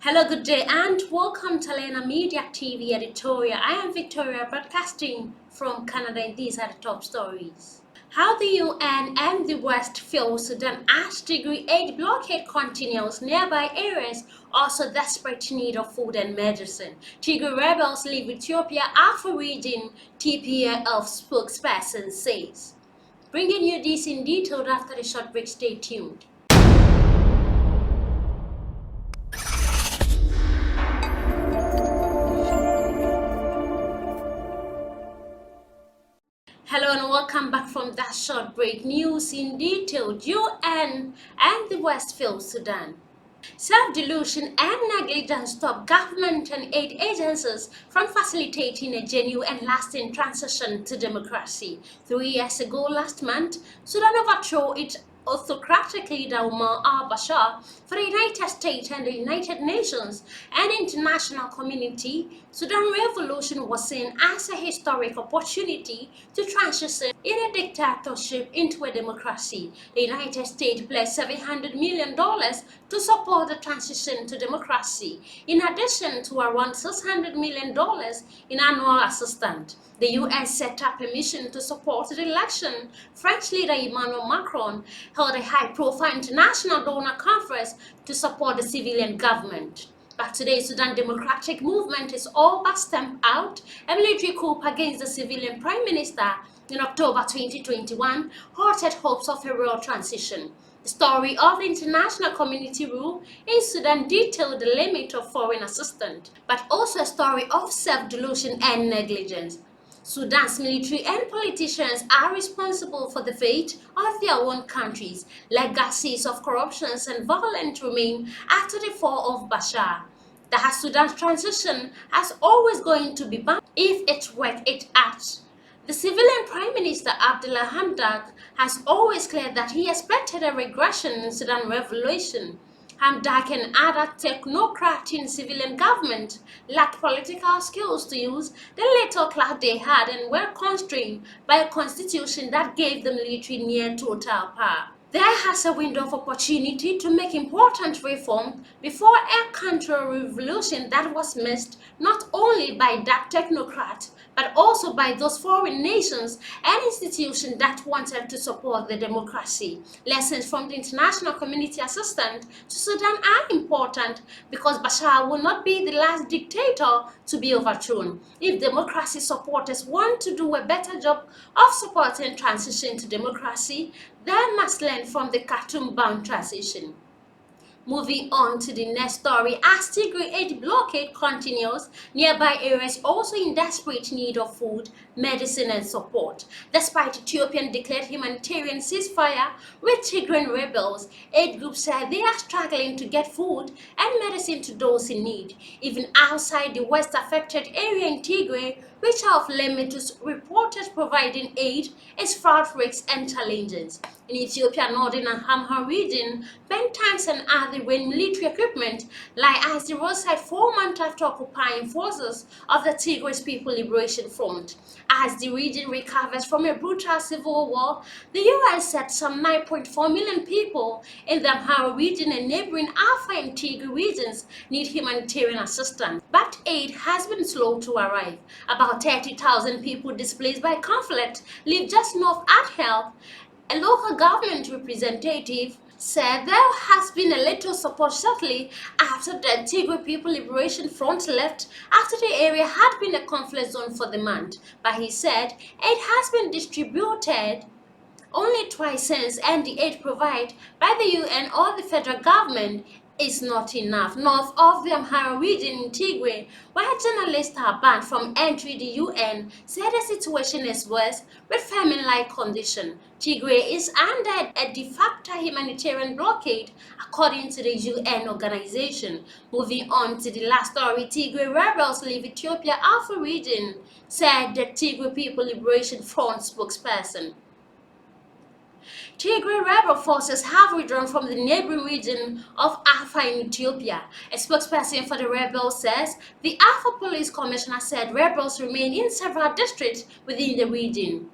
Hello, good day, and welcome to Lena Media TV editorial. I am Victoria, broadcasting from Canada, and these are the top stories. How the UN and the West feel Sudan as Tigray aid blockade continues. Nearby areas also desperate need of food and medicine. Tigray rebels leave Ethiopia, Afar region, TPLF spokesperson says. Bringing you this in detail after the short break. Stay tuned. Hello and welcome back from that short break. News in detail. UN and the West fail Sudan. Self-delusion and negligence stop government and aid agencies from facilitating a genuine and lasting transition to democracy. 3 years ago last month, Sudan overthrew its autocratic leader Omar al-Bashir. For the United States and the United Nations and international community, Sudan revolution was seen as a historic opportunity to transition in a dictatorship into a democracy. The United States pledged $700 million to support the transition to democracy, in addition to around $600 million in annual assistance. The US set up a mission to support the election. French leader Emmanuel Macron held a high-profile international donor conference to support the civilian government. But today, Sudan Democratic Movement is all but stamped out. A military coup against the civilian prime minister in October 2021 halted hopes of a real transition. The story of the international community rule in Sudan detailed the limit of foreign assistance, but also a story of self-delusion and negligence. Sudan's military and politicians are responsible for the fate of their own countries. Legacies of corruption and violence remain after the fall of Bashar. That Sudan's transition has always going to be bound if it works it out. The civilian Prime Minister Abdullah Hamdok has always declared that he expected a regression in Sudan revolution. Hamdok and other technocrats in civilian government lacked political skills to use the little clout they had and were constrained by a constitution that gave the military near total power. There has a window of opportunity to make important reforms before a counter-revolution that was missed not only by that technocrat but also by those foreign nations and institutions that wanted to support the democracy. Lessons from the international community assistance to Sudan are important because Bashar will not be the last dictator to be overthrown. If democracy supporters want to do a better job of supporting transition to democracy, they must learn from the Khartoum-bound transition. Moving on to the next story, as Tigray aid blockade continues, nearby areas also in desperate need of food, medicine and support. Despite Ethiopian declared humanitarian ceasefire with Tigrayan rebels, aid groups say they are struggling to get food and medicine to those in need. Even outside the West affected area in Tigray, which have limited reported providing aid, is fraught risks and challenges. In Ethiopia, northern and Amhara region, bent tanks and other military equipment lie as the roadside 4 months after occupying forces of the Tigray People Liberation Front. As the region recovers from a brutal civil war, the UN said some 9.4 million people in the Amhara region and neighboring Afar and Tigray regions need humanitarian assistance. But aid has been slow to arrive. About 30,000 people displaced by conflict live just north at Help. A local government representative said there has been a little support shortly after the Tigray People Liberation Front left after the area had been a conflict zone for the month. But he said aid has been distributed only twice since, and the aid provided by the UN or the federal government is not enough. North of the Amhara region in Tigray, where journalists are banned from entering the UN, said the situation is worse with famine-like conditions. Tigray is under a de facto humanitarian blockade, according to the UN organization. Moving on to the last story, Tigray rebels leave Ethiopia Afar region, said the Tigray People Liberation Front spokesperson. Tigray rebel forces have withdrawn from the neighboring region of Afar in Ethiopia. A spokesperson for the rebels says the Afar police commissioner said rebels remain in several districts within the region.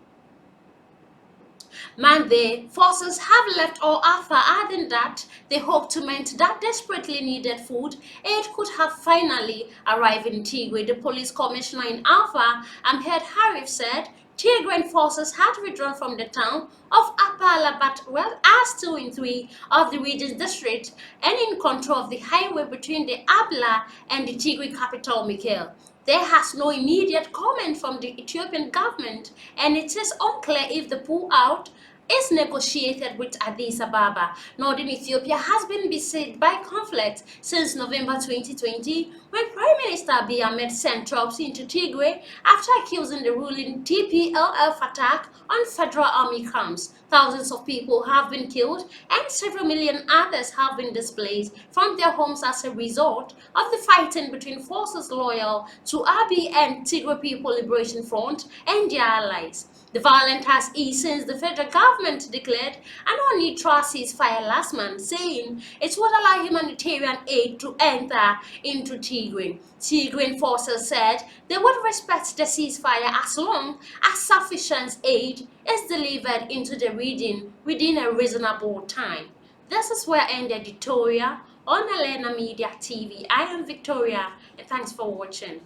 Monday, forces have left all Afar, adding that they hope to meant that desperately needed food aid could have finally arrived in Tigray. The police commissioner in Afar, Ahmed Harif, said Tigrayan forces had withdrawn from the town of Apala but were still in 3 of the region's districts and in control of the highway between the Abla and the Tigray capital, Mekelle. There has no immediate comment from the Ethiopian government, and it is unclear if the pull-out is negotiated with Addis Ababa. Northern Ethiopia has been beset by conflict since November 2020, when Prime Minister Abiy Ahmed sent troops into Tigray after accusing the ruling TPLF attack on federal army camps. Thousands of people have been killed and several million others have been displaced from their homes as a result of the fighting between forces loyal to Abiy and Tigray People Liberation Front and their allies. The violence has eased since the federal government declared an neutral ceasefire last month, saying it would allow humanitarian aid to enter into Tigray. Tigrayan forces said they would respect the ceasefire as long as sufficient aid is delivered into the region within a reasonable time. This is where I end the editorial on Elena Media TV. I am Victoria, and thanks for watching.